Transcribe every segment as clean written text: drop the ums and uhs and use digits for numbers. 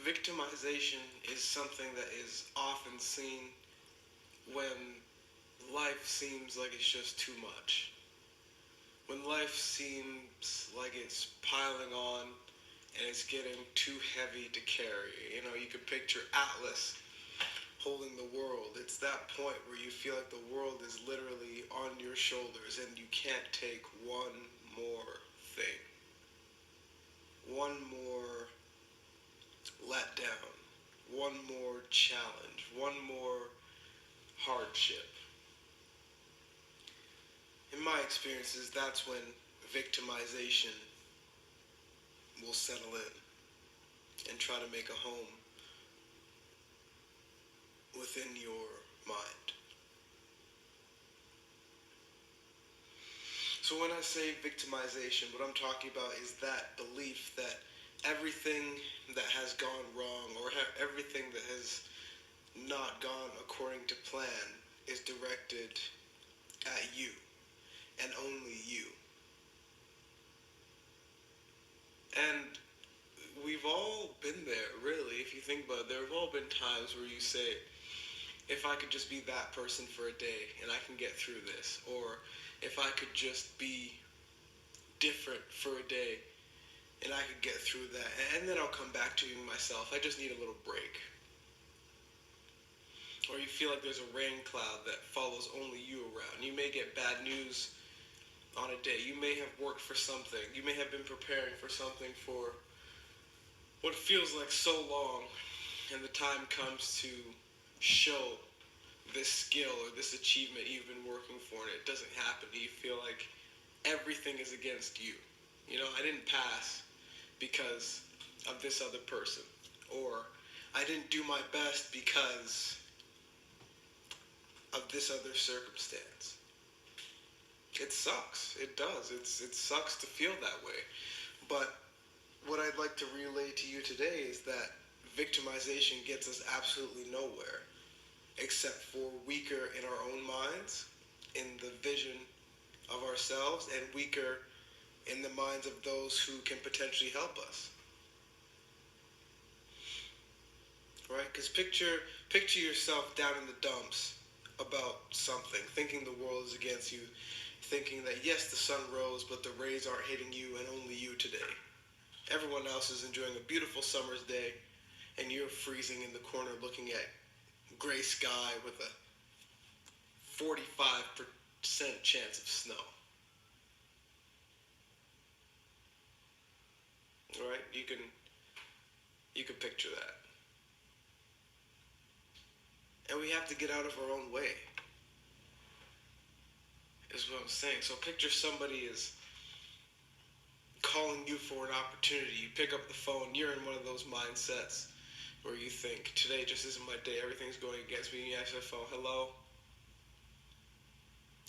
victimization is something that is often seen when life seems like it's just too much. When life seems like it's piling on and it's getting too heavy to carry. You can picture Atlas holding the world. It's that point where you feel like the world is literally on your shoulders and you can't take one more thing, one more letdown, one more challenge, one more hardship. In my experiences, that's when victimization will settle in and try to make a home within your mind. So when I say victimization, what I'm talking about is that belief that everything that has gone wrong or everything that has not gone according to plan is directed at you and only you. And we've all been there, really, if you think about it. There have all been times where you say, if I could just be that person for a day and I can get through this, or if I could just be different for a day and I could get through that, and then I'll come back to myself. I just need a little break. Or you feel like there's a rain cloud that follows only you around. You may get bad news on a day. You may have worked for something. You may have been preparing for something for what feels like so long, and the time comes to show this skill or this achievement you've been working for, and it doesn't happen. You feel like everything is against you. I didn't pass because of this other person, or I didn't do my best because of this other circumstance. It sucks. It does. It sucks to feel that way. But what I'd like to relay to you today is that victimization gets us absolutely nowhere except for weaker in our own minds, in the vision of ourselves, and weaker in the minds of those who can potentially help us. Right? Because picture yourself down in the dumps about something, thinking the world is against you, thinking that yes, the sun rose, but the rays aren't hitting you and only you today. Everyone else is enjoying a beautiful summer's day, and you're freezing in the corner looking at gray sky with a 45% chance of snow. Right? You can picture that. And we have to get out of our own way, is what I'm saying. So picture somebody is calling you for an opportunity. You pick up the phone, you're in one of those mindsets where you think, today just isn't my day, everything's going against me, and you answer the phone, hello?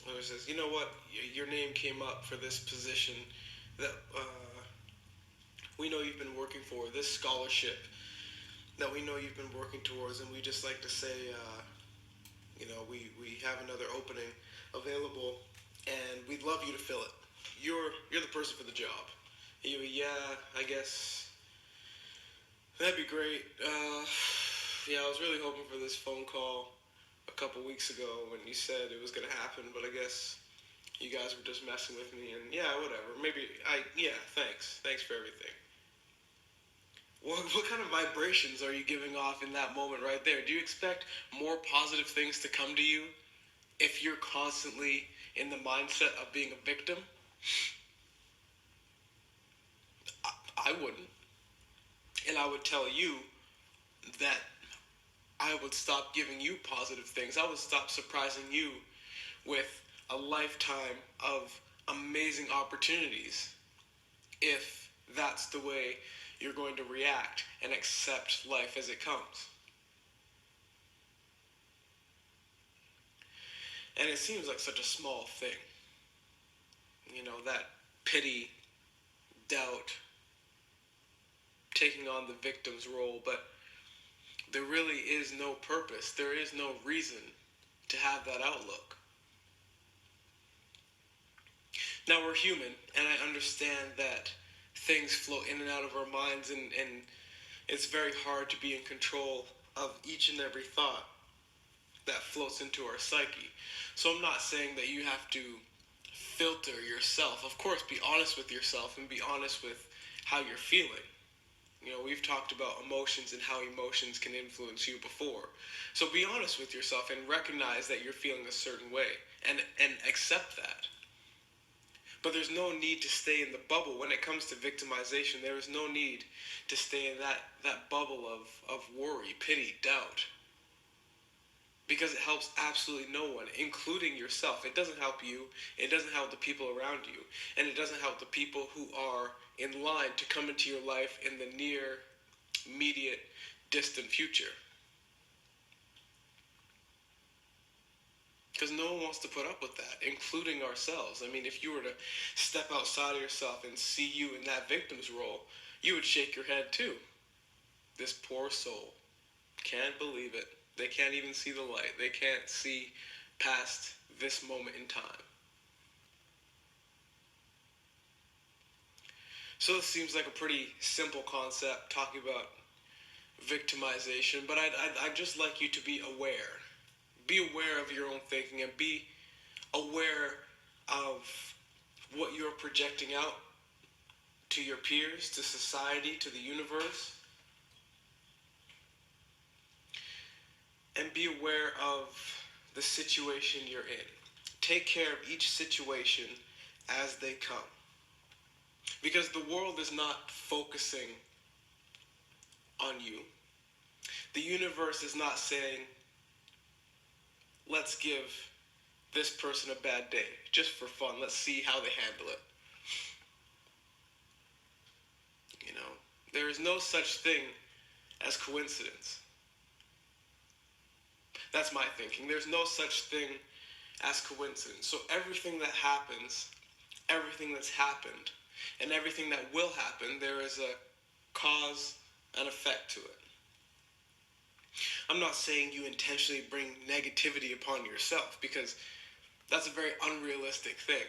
And it says, you know what, your name came up for this position that we know you've been working for, this scholarship that we know you've been working towards, and we just like to say, we have another opening available, and we'd love you to fill it. You're the person for the job. And you go, yeah, I guess that'd be great. Yeah, I was really hoping for this phone call a couple weeks ago when you said it was gonna happen, but I guess you guys were just messing with me, and yeah, whatever. Thanks for everything. What kind of vibrations are you giving off in that moment right there? Do you expect more positive things to come to you if you're constantly in the mindset of being a victim? I wouldn't. And I would tell you that I would stop giving you positive things. I would stop surprising you with a lifetime of amazing opportunities if that's the way you're going to react and accept life as it comes. And it seems like such a small thing. That pity, doubt, taking on the victim's role, but there really is no purpose. There is no reason to have that outlook. Now, we're human, and I understand that things flow in and out of our minds, and it's very hard to be in control of each and every thought that floats into our psyche. So I'm not saying that you have to filter yourself. Of course, be honest with yourself and be honest with how you're feeling. You know, we've talked about emotions and how emotions can influence you before. So be honest with yourself and recognize that you're feeling a certain way and accept that. But there's no need to stay in the bubble. When it comes to victimization, there is no need to stay in that bubble of worry, pity, doubt. Because it helps absolutely no one, including yourself. It doesn't help you, it doesn't help the people around you, and it doesn't help the people who are in line to come into your life in the near, immediate, distant future. Because no one wants to put up with that, including ourselves. I mean, if you were to step outside of yourself and see you in that victim's role, you would shake your head too. This poor soul can't believe it. They can't even see the light. They can't see past this moment in time. So this seems like a pretty simple concept, talking about victimization, but I'd just like you to be aware. Be aware of your own thinking and be aware of what you're projecting out to your peers, to society, to the universe. And be aware of the situation you're in. Take care of each situation as they come. Because the world is not focusing on you. The universe is not saying, let's give this person a bad day, just for fun. Let's see how they handle it. You know, there is no such thing as coincidence. That's my thinking. There's no such thing as coincidence. So everything that happens, everything that's happened, and everything that will happen, there is a cause and effect to it. I'm not saying you intentionally bring negativity upon yourself, because that's a very unrealistic thing.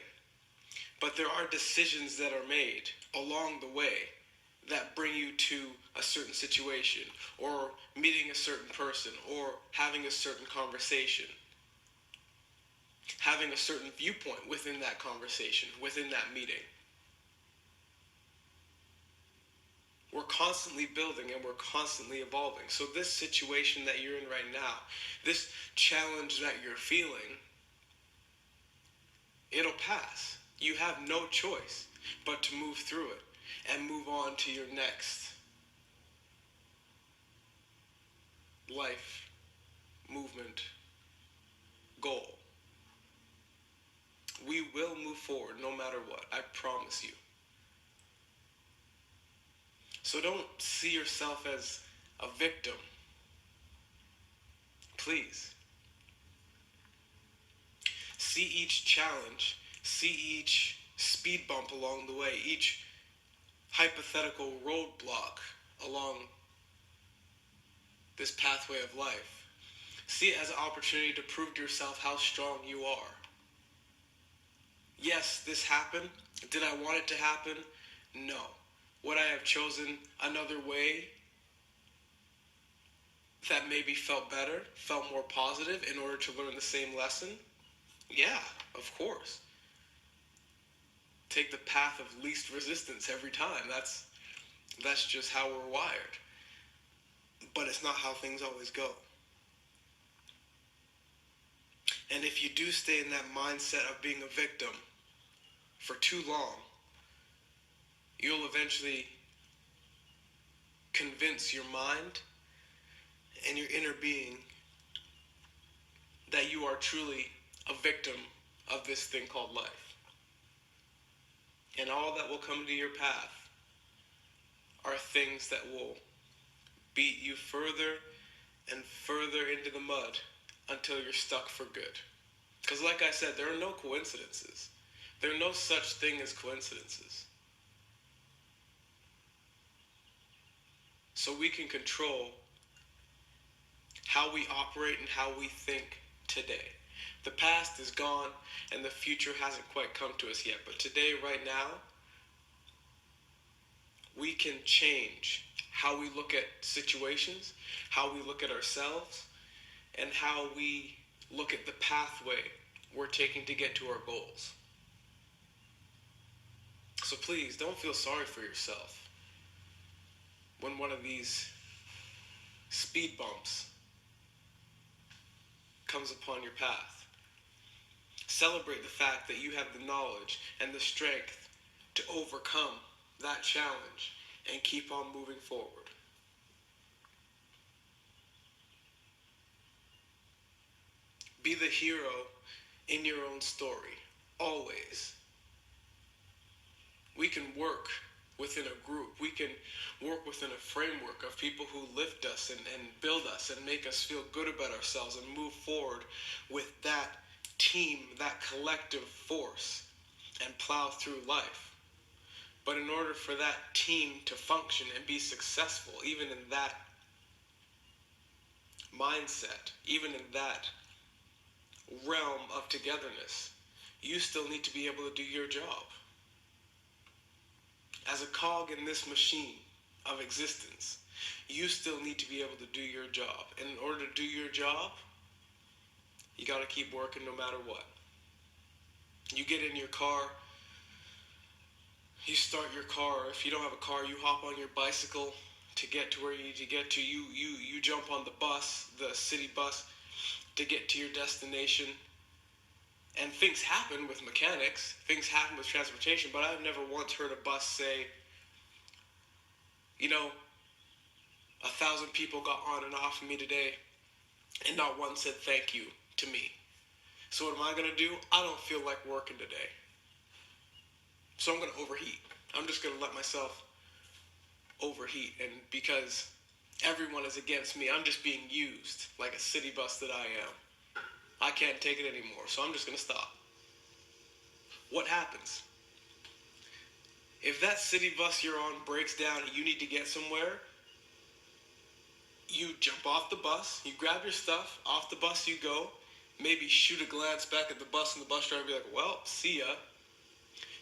But there are decisions that are made along the way that bring you to a certain situation, or meeting a certain person, or having a certain conversation, having a certain viewpoint within that conversation, within that meeting. We're constantly building and we're constantly evolving. So this situation that you're in right now, this challenge that you're feeling, it'll pass. You have no choice but to move through it and move on to your next life, movement, goal. We will move forward no matter what, I promise you. So don't see yourself as a victim. Please. See each challenge, see each speed bump along the way, each hypothetical roadblock along this pathway of life. See it as an opportunity to prove to yourself how strong you are. Yes, this happened. Did I want it to happen? No. Would I have chosen another way that maybe felt better, felt more positive in order to learn the same lesson? Yeah, of course. Take the path of least resistance every time. That's just how we're wired. But it's not how things always go. And if you do stay in that mindset of being a victim for too long, you'll eventually convince your mind and your inner being that you are truly a victim of this thing called life. And all that will come to your path are things that will beat you further and further into the mud until you're stuck for good. Because like I said, there are no coincidences. There are no such thing as coincidences. So we can control how we operate and how we think today. The past is gone and the future hasn't quite come to us yet. But today, right now, we can change how we look at situations, how we look at ourselves, and how we look at the pathway we're taking to get to our goals. So please don't feel sorry for yourself when one of these speed bumps comes upon your path. Celebrate the fact that you have the knowledge and the strength to overcome that challenge and keep on moving forward. Be the hero in your own story, always. We can work within a group. We can work within a framework of people who lift us and build us and make us feel good about ourselves and move forward with that team, that collective force, and plow through life. But in order for that team to function and be successful, even in that mindset, even in that realm of togetherness, you still need to be able to do your job. As a cog in this machine of existence, you still need to be able to do your job. And in order to do your job, you got to keep working no matter what. You get in your car, you start your car. If you don't have a car, you hop on your bicycle to get to where you need to get to. You jump on the bus, the city bus, to get to your destination. And things happen with mechanics, things happen with transportation, but I've never once heard a bus say, 1,000 people got on and off of me today, and not one said thank you to me. So what am I going to do? I don't feel like working today. So I'm going to overheat. I'm just going to let myself overheat. And because everyone is against me, I'm just being used like a city bus that I am. I can't take it anymore, so I'm just going to stop. What happens? If that city bus you're on breaks down and you need to get somewhere, you jump off the bus, you grab your stuff, off the bus you go, maybe shoot a glance back at the bus and the bus driver be like, well, see ya.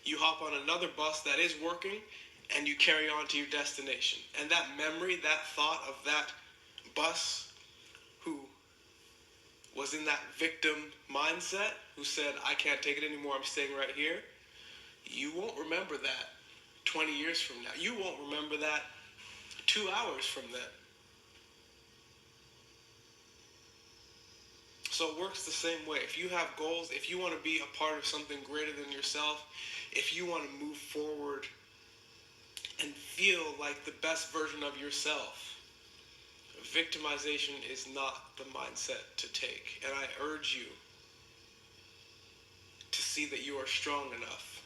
You hop on another bus that is working and you carry on to your destination. And that memory, that thought of that bus who was in that victim mindset, who said, I can't take it anymore, I'm staying right here, you won't remember that 20 years from now. You won't remember that 2 hours from then. So it works the same way. If you have goals, if you want to be a part of something greater than yourself, if you want to move forward and feel like the best version of yourself, victimization is not the mindset to take. And I urge you to see that you are strong enough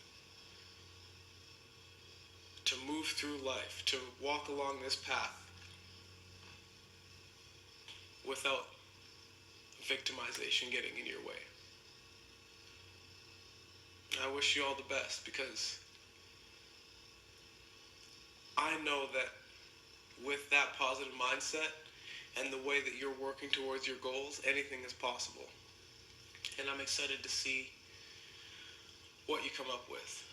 to move through life, to walk along this path without victimization getting in your way. I wish you all the best, because I know that with that positive mindset and the way that you're working towards your goals, anything is possible. And I'm excited to see what you come up with.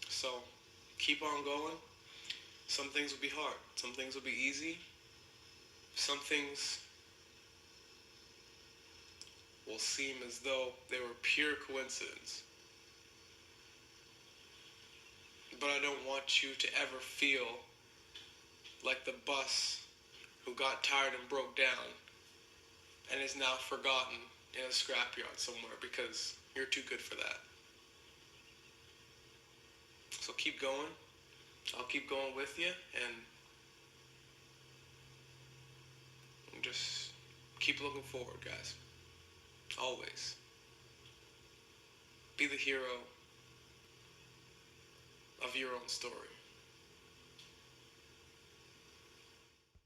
So keep on going. Some things will be hard. Some things will be easy. Some things will seem as though they were pure coincidence. But I don't want you to ever feel like the bus who got tired and broke down and is now forgotten in a scrapyard somewhere, because you're too good for that. So keep going. I'll keep going with you, and just keep looking forward, guys. Always. Be the hero of your own story.